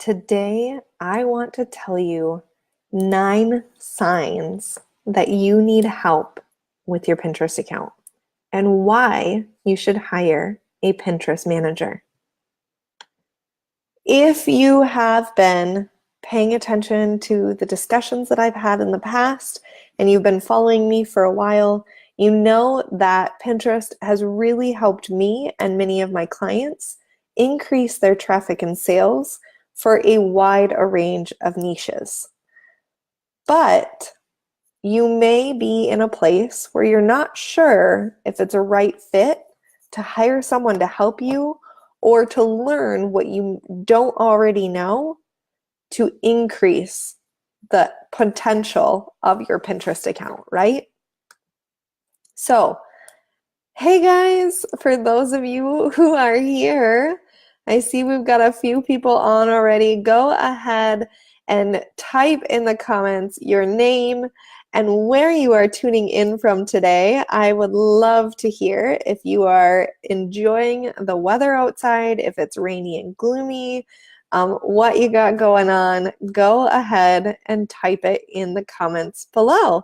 Today, I want to tell you 9 signs that you need help with your Pinterest account and why you should hire a Pinterest manager. If you have been paying attention to the discussions that I've had in the past and you've been following me for a while, you know that Pinterest has really helped me and many of my clients increase their traffic and sales for a wide range of niches. But you may be in a place where you're not sure if it's a right fit to hire someone to help you or to learn what you don't already know to increase the potential of your Pinterest account, right? So, hey guys, for those of you who are here, I see we've got a few people on already. Go ahead and type in the comments your name and where you are tuning in from today. I would love to hear if you are enjoying the weather outside, if it's rainy and gloomy, what you got going on. Go ahead and type it in the comments below.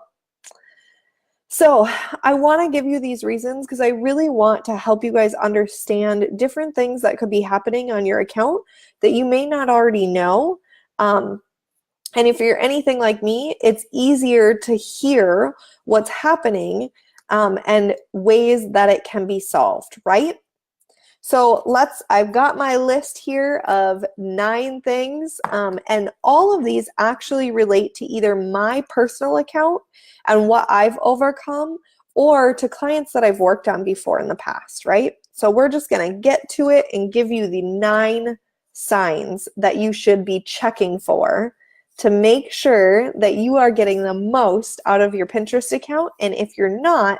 So I want to give you these reasons because I really want to help you guys understand different things that could be happening on your account that you may not already know. And if you're anything like me, it's easier to hear what's happening and ways that it can be solved, right? So I've got my list here of 9 things, and all of these actually relate to either my personal account and what I've overcome or to clients that I've worked on before in the past, right? So we're just gonna get to it and give you the 9 signs that you should be checking for to make sure that you are getting the most out of your Pinterest account. And if you're not,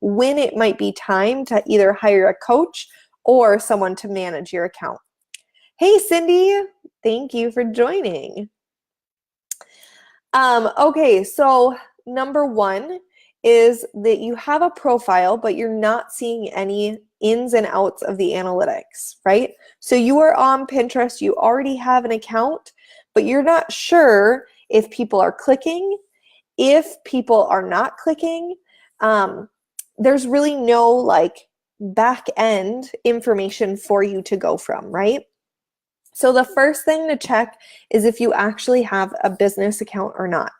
when it might be time to either hire a coach or someone to manage your account. Hey, Cindy, thank you for joining. Okay, so number 1 is that you have a profile, but you're not seeing any ins and outs of the analytics, right? So you are on Pinterest, you already have an account, but you're not sure if people are clicking, if people are not clicking. There's really no back end information for you to go from, right? So the first thing to check is if you actually have a business account or not.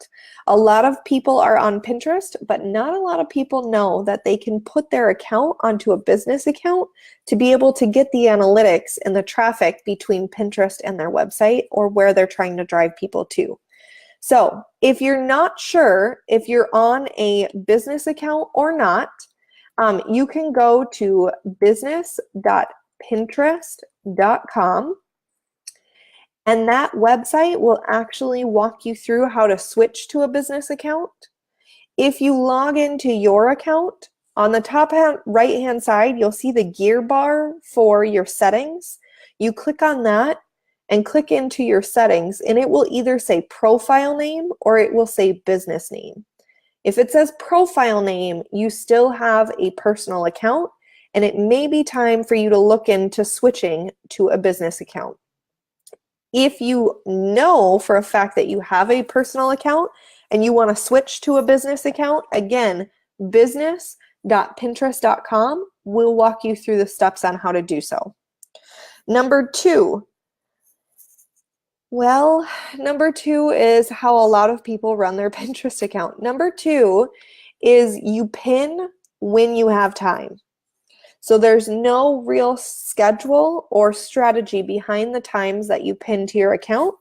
A lot of people are on Pinterest, but not a lot of people know that they can put their account onto a business account to be able to get the analytics and the traffic between Pinterest and their website or where they're trying to drive people to. So if you're not sure if you're on a business account or not, you can go to business.pinterest.com, and that website will actually walk you through how to switch to a business account. If you log into your account, on the top right-hand side, you'll see the gear bar for your settings. You click on that and click into your settings, and it will either say profile name or it will say business name. If it says profile name, you still have a personal account, and it may be time for you to look into switching to a business account. If you know for a fact that you have a personal account and you want to switch to a business account, again, business.pinterest.com will walk you through the steps on how to do so. Number 2 is how a lot of people run their Pinterest account. Number 2 is you pin when you have time. So there's no real schedule or strategy behind the times that you pin to your account.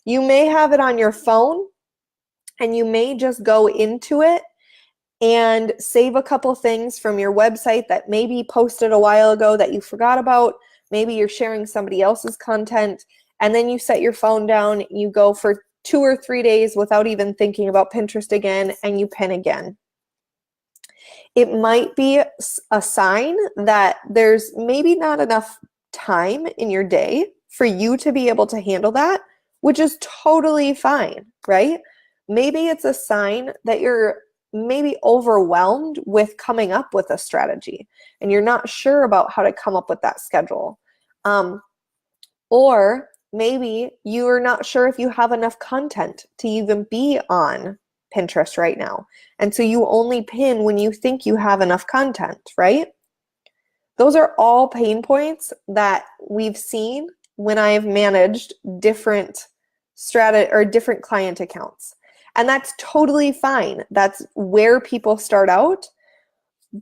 You may have it on your phone and you may just go into it and save a couple things from your website that maybe posted a while ago that you forgot about. Maybe you're sharing somebody else's content, and then you set your phone down, you go for 2 or 3 days without even thinking about Pinterest again, and you pin again. It might be a sign that there's maybe not enough time in your day for you to be able to handle that, which is totally fine, right? Maybe it's a sign that you're maybe overwhelmed with coming up with a strategy and you're not sure about how to come up with that schedule. Or maybe you're not sure if you have enough content to even be on Pinterest right now. And so you only pin when you think you have enough content, right? Those are all pain points that we've seen when I have managed different different client accounts. And that's totally fine. That's where people start out.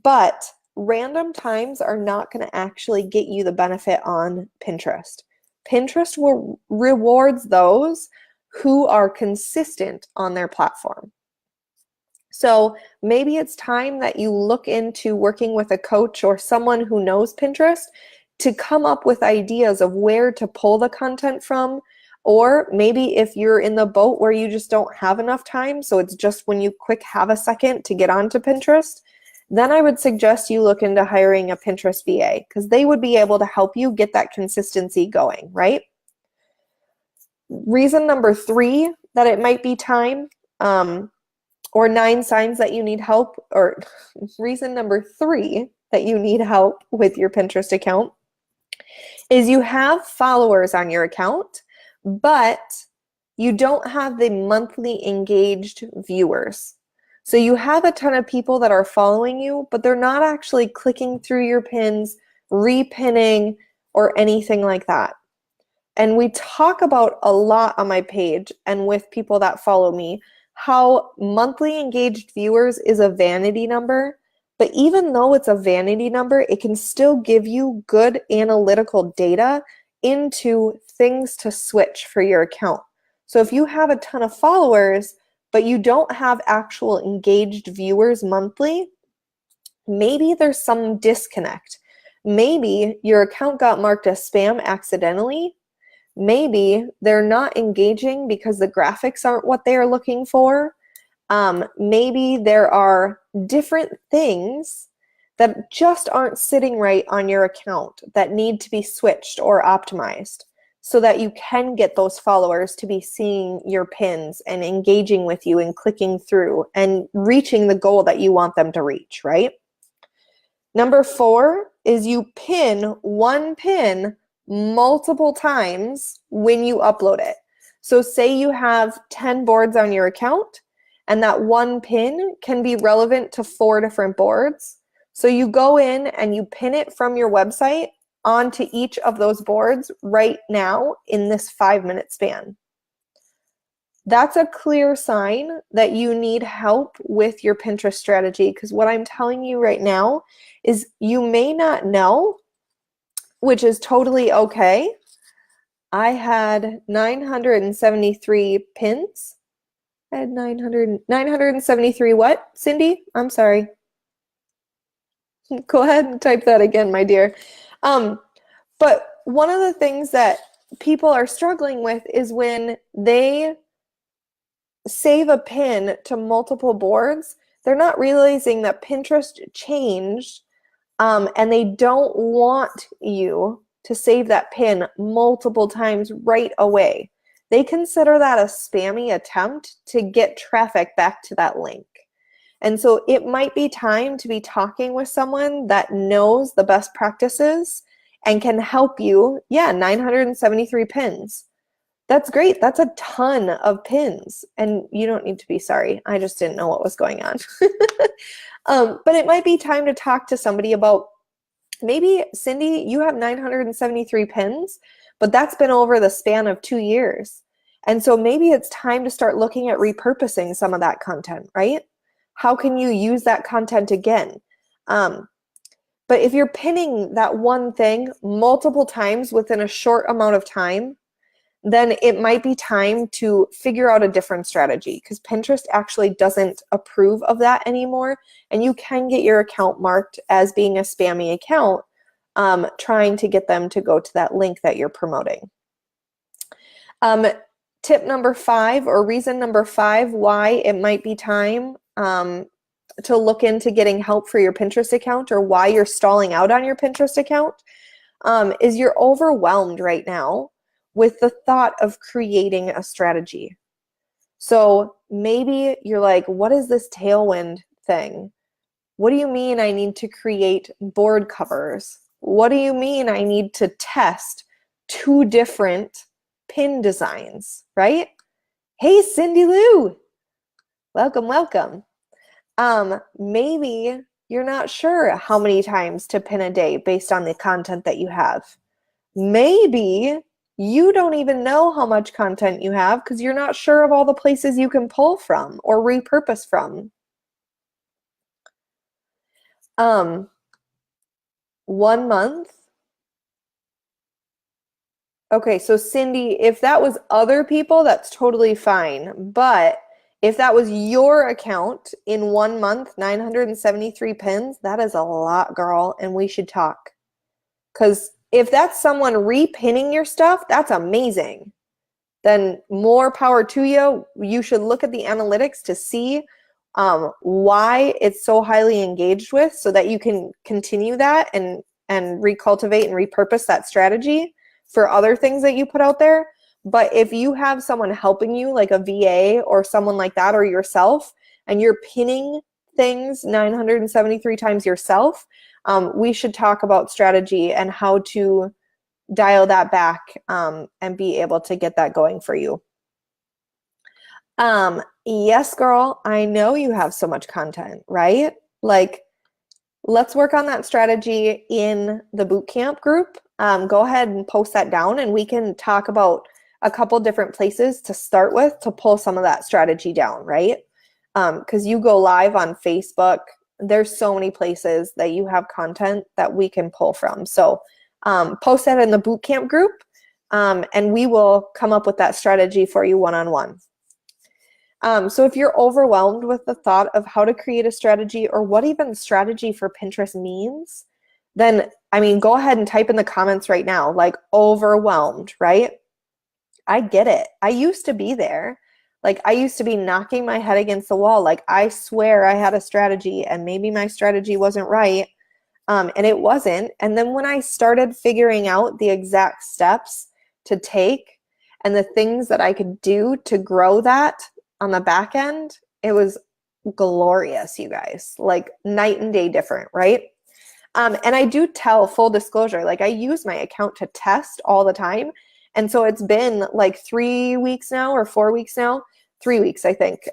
But random times are not going to actually get you the benefit on Pinterest. Pinterest will rewards those who are consistent on their platform. So maybe it's time that you look into working with a coach or someone who knows Pinterest to come up with ideas of where to pull the content from. Or maybe if you're in the boat where you just don't have enough time, so it's just when you quick have a second to get onto Pinterest, then I would suggest you look into hiring a Pinterest VA because they would be able to help you get that consistency going, right? Reason number 3 that it might be time, or 9 signs that you need help, or reason number 3 that you need help with your Pinterest account is you have followers on your account, but you don't have the monthly engaged viewers. So you have a ton of people that are following you, but they're not actually clicking through your pins, repinning, or anything like that. And we talk about a lot on my page and with people that follow me, how monthly engaged viewers is a vanity number. But even though it's a vanity number, it can still give you good analytical data into things to switch for your account. So if you have a ton of followers, but you don't have actual engaged viewers monthly, maybe there's some disconnect. Maybe your account got marked as spam accidentally. Maybe they're not engaging because the graphics aren't what they are looking for. Maybe there are different things that just aren't sitting right on your account that need to be switched or optimized so that you can get those followers to be seeing your pins and engaging with you and clicking through and reaching the goal that you want them to reach, right? Number 4 is you pin one pin multiple times when you upload it. So say you have 10 boards on your account, and that one pin can be relevant to 4 different boards. So you go in and you pin it from your website onto each of those boards right now in this 5-minute span. That's a clear sign that you need help with your Pinterest strategy, because what I'm telling you right now is you may not know, which is totally okay. I had 973 pins. I had 973 what, Cindy? I'm sorry. Go ahead and type that again, my dear. But one of the things that people are struggling with is when they save a pin to multiple boards, they're not realizing that Pinterest changed, and they don't want you to save that pin multiple times right away. They consider that a spammy attempt to get traffic back to that link. And so it might be time to be talking with someone that knows the best practices and can help you. Yeah, 973 pins. That's great. That's a ton of pins. And you don't need to be sorry. I just didn't know what was going on. But it might be time to talk to somebody about, maybe, Cindy, you have 973 pins, but that's been over the span of 2 years. And so maybe it's time to start looking at repurposing some of that content, right? How can you use that content again? But if you're pinning that one thing multiple times within a short amount of time, then it might be time to figure out a different strategy, because Pinterest actually doesn't approve of that anymore. And you can get your account marked as being a spammy account, trying to get them to go to that link that you're promoting. Tip number 5, or reason number 5 why it might be time to look into getting help for your Pinterest account, or why you're stalling out on your Pinterest account, is you're overwhelmed right now with the thought of creating a strategy. So maybe you're like, what is this tailwind thing? What do you mean I need to create board covers? What do you mean I need to test 2 different pin designs, right? Hey, Cindy Lou, welcome, welcome. Maybe you're not sure how many times to pin a day based on the content that you have. Maybe you don't even know how much content you have because you're not sure of all the places you can pull from or repurpose from. 1 month. Okay, so Cindy, if that was other people, that's totally fine. But if that was your account in 1 month, 973 pins, that is a lot, girl, and we should talk. Because if that's someone repinning your stuff, that's amazing. Then more power to you. You should look at the analytics to see why it's so highly engaged with so that you can continue that and recultivate and repurpose that strategy for other things that you put out there. But if you have someone helping you, like a VA or someone like that, or yourself, and you're pinning things 973 times yourself, we should talk about strategy and how to dial that back and be able to get that going for you. Yes, girl, I know you have so much content, right? Like, let's work on that strategy in the bootcamp group. Go ahead and post that down and we can talk about a couple different places to start with to pull some of that strategy down, right? Because you go live on Facebook. There's so many places that you have content that we can pull from. So post that in the bootcamp group and we will come up with that strategy for you one-on-one. So if you're overwhelmed with the thought of how to create a strategy or what even strategy for Pinterest means, then, I mean, go ahead and type in the comments right now, like overwhelmed, right? I get it. I used to be there. Like I used to be knocking my head against the wall. Like I swear I had a strategy and maybe my strategy wasn't right. And it wasn't. And then when I started figuring out the exact steps to take and the things that I could do to grow that on the back end, it was glorious, you guys, like night and day different, right? And I do tell, full disclosure, like I use my account to test all the time. And so it's been like 3 weeks now or 4 weeks now, 3 weeks, I think,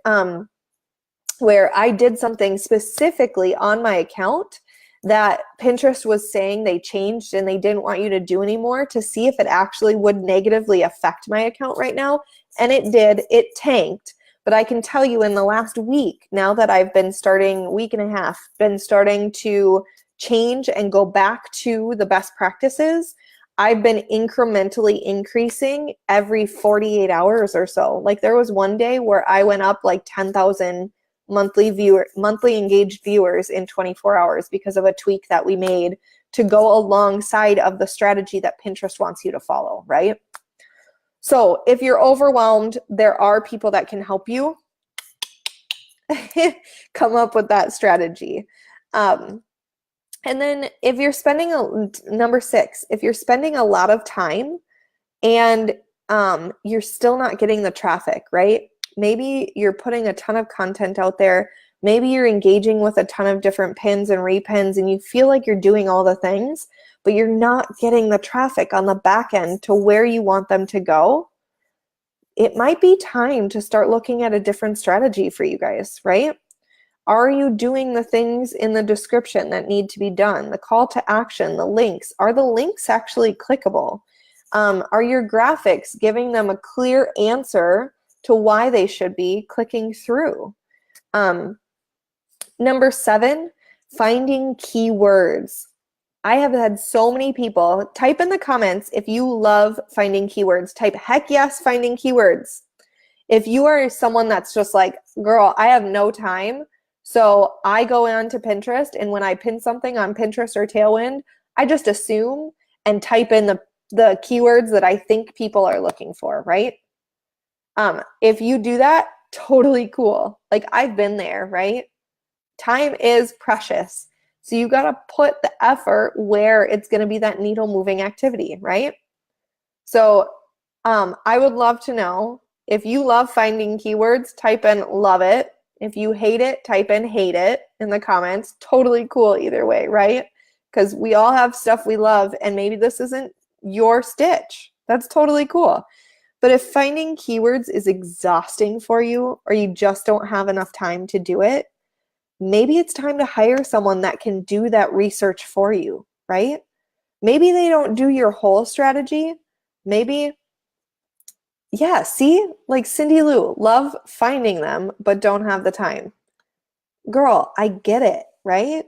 where I did something specifically on my account that Pinterest was saying they changed and they didn't want you to do anymore to see if it actually would negatively affect my account right now. And it did. It tanked. But I can tell you in the last week, now that I've been starting, week and a half, been starting to change and go back to the best practices, I've been incrementally increasing every 48 hours or so. Like there was one day where I went up like 10,000 monthly engaged viewers in 24 hours because of a tweak that we made to go alongside of the strategy that Pinterest wants you to follow, right? So if you're overwhelmed, there are people that can help you come up with that strategy. And then if you're spending, number 6, if you're spending a lot of time and you're still not getting the traffic, right? Maybe you're putting a ton of content out there. Maybe you're engaging with a ton of different pins and repins and you feel like you're doing all the things, but you're not getting the traffic on the back end to where you want them to go. It might be time to start looking at a different strategy for you guys, right? Are you doing the things in the description that need to be done? The call to action, the links. Are the links actually clickable? Are your graphics giving them a clear answer to why they should be clicking through? Number 7, finding keywords. I have had so many people type in the comments if you love finding keywords. Type heck yes, finding keywords. If you are someone that's just like, girl, I have no time, so I go on to Pinterest and when I pin something on Pinterest or Tailwind, I just assume and type in the keywords that I think people are looking for, right? If you do that, totally cool. Like I've been there, right? Time is precious. So you got to put the effort where it's going to be that needle moving activity, right? So I would love to know if you love finding keywords, type in love it. If you hate it, type in hate it in the comments. Totally cool either way, right? Because we all have stuff we love and maybe this isn't your stitch. That's totally cool. But if finding keywords is exhausting for you, or you just don't have enough time to do it, maybe it's time to hire someone that can do that research for you, right? Maybe they don't do your whole strategy. Maybe, yeah, see, like Cindy Lou, love finding them, but don't have the time. Girl, I get it, right?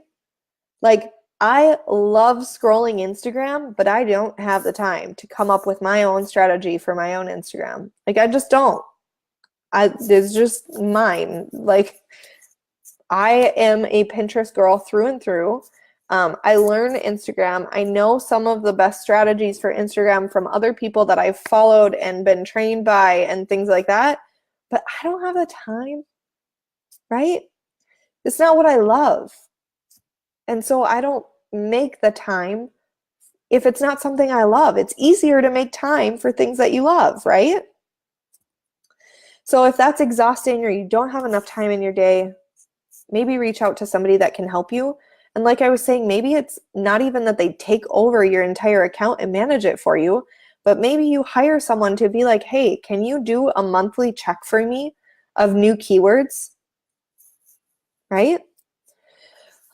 Like, I love scrolling Instagram, but I don't have the time to come up with my own strategy for my own Instagram. Like, I just don't. It's just mine. Like, I am a Pinterest girl through and through. I learn Instagram. I know some of the best strategies for Instagram from other people that I've followed and been trained by and things like that, but I don't have the time, right? It's not what I love. And so I don't make the time if it's not something I love. It's easier to make time for things that you love, right? So if that's exhausting or you don't have enough time in your day, maybe reach out to somebody that can help you. And like I was saying, maybe it's not even that they take over your entire account and manage it for you, but maybe you hire someone to be like, hey, can you do a monthly check for me of new keywords, right?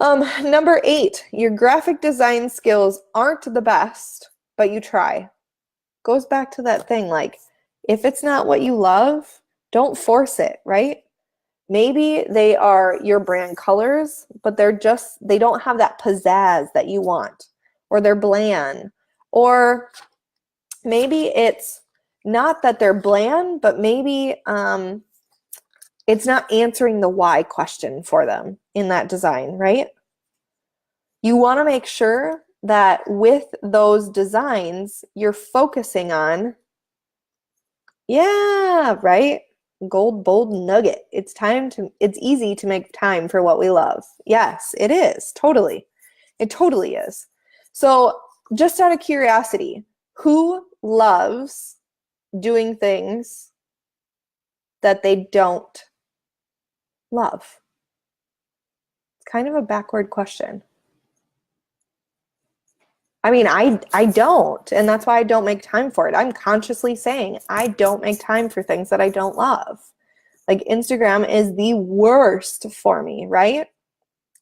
Number 8, your graphic design skills aren't the best, but you try. Goes back to that thing, like, if it's not what you love, don't force it, right? Maybe they are your brand colors, but they don't have that pizzazz that you want, or they're bland, or maybe it's not that they're bland, but maybe it's not answering the why question for them in that design, right? You want to make sure that with those designs, you're focusing on, yeah, right? Gold, bold nugget. It's easy to make time for what we love. Yes, it is. Totally. It totally is. So just out of curiosity, who loves doing things that they don't love? It's kind of a backward question. I mean, I don't, and that's why I don't make time for it. I'm consciously saying I don't make time for things that I don't love. Like, Instagram is the worst for me, right?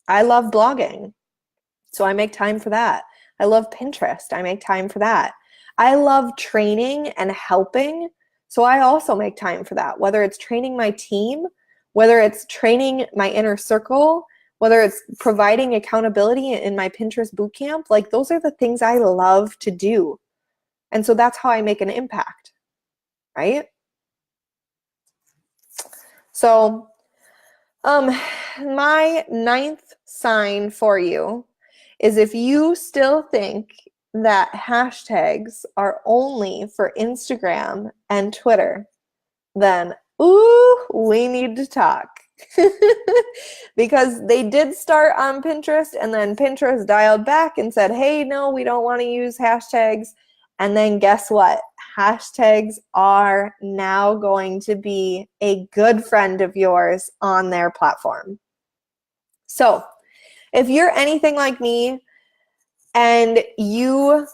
I love blogging, so I make time for that. I love Pinterest. I make time for that. I love training and helping, so I also make time for that, whether it's training my team, whether it's training my inner circle, whether it's providing accountability in my Pinterest bootcamp. Like, those are the things I love to do. And so that's how I make an impact, right? So my 9th sign for you is, if you still think that hashtags are only for Instagram and Twitter, then, ooh, we need to talk. Because they did start on Pinterest, and then Pinterest dialed back and said, hey, no, we don't want to use hashtags. And then guess what? Hashtags are now going to be a good friend of yours on their platform. So if you're anything like me and you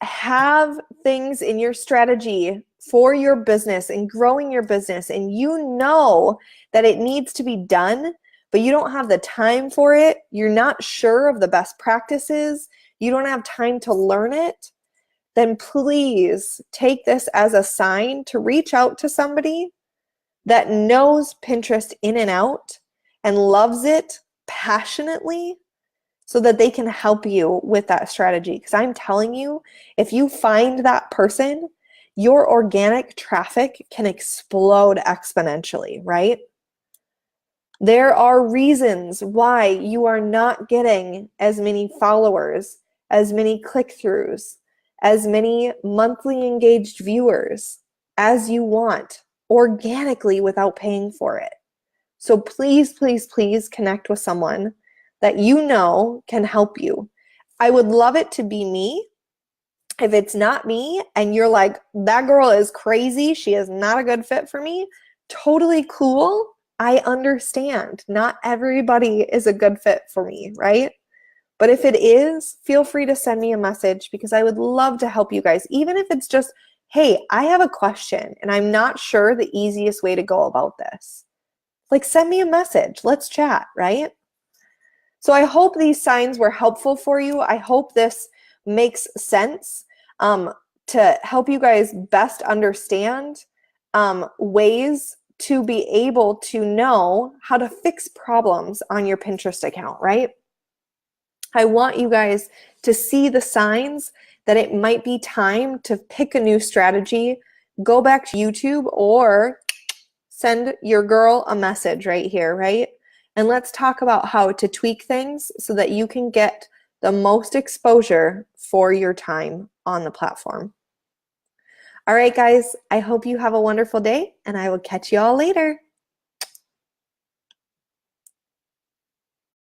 have things in your strategy for your business and growing your business, and you know that it needs to be done, but you don't have the time for it, you're not sure of the best practices, you don't have time to learn it, then please take this as a sign to reach out to somebody that knows Pinterest in and out and loves it passionately, so that they can help you with that strategy. Because I'm telling you, if you find that person, your organic traffic can explode exponentially, right? There are reasons why you are not getting as many followers, as many click-throughs, as many monthly engaged viewers as you want organically without paying for it. So please, please, please connect with someone that you know can help you. I would love it to be me. If it's not me and you're like, that girl is crazy, she is not a good fit for me, totally cool. I understand. Not everybody is a good fit for me, right? But if it is, feel free to send me a message, because I would love to help you guys. Even if it's just, hey, I have a question and I'm not sure the easiest way to go about this. Like, send me a message. Let's chat, right? So I hope these signs were helpful for you. I hope this makes sense to help you guys best understand ways to be able to know how to fix problems on your Pinterest account, right? I want you guys to see the signs that it might be time to pick a new strategy, go back to YouTube, or send your girl a message right here, right? And let's talk about how to tweak things so that you can get the most exposure for your time on the platform. All right, guys, I hope you have a wonderful day, and I will catch you all later.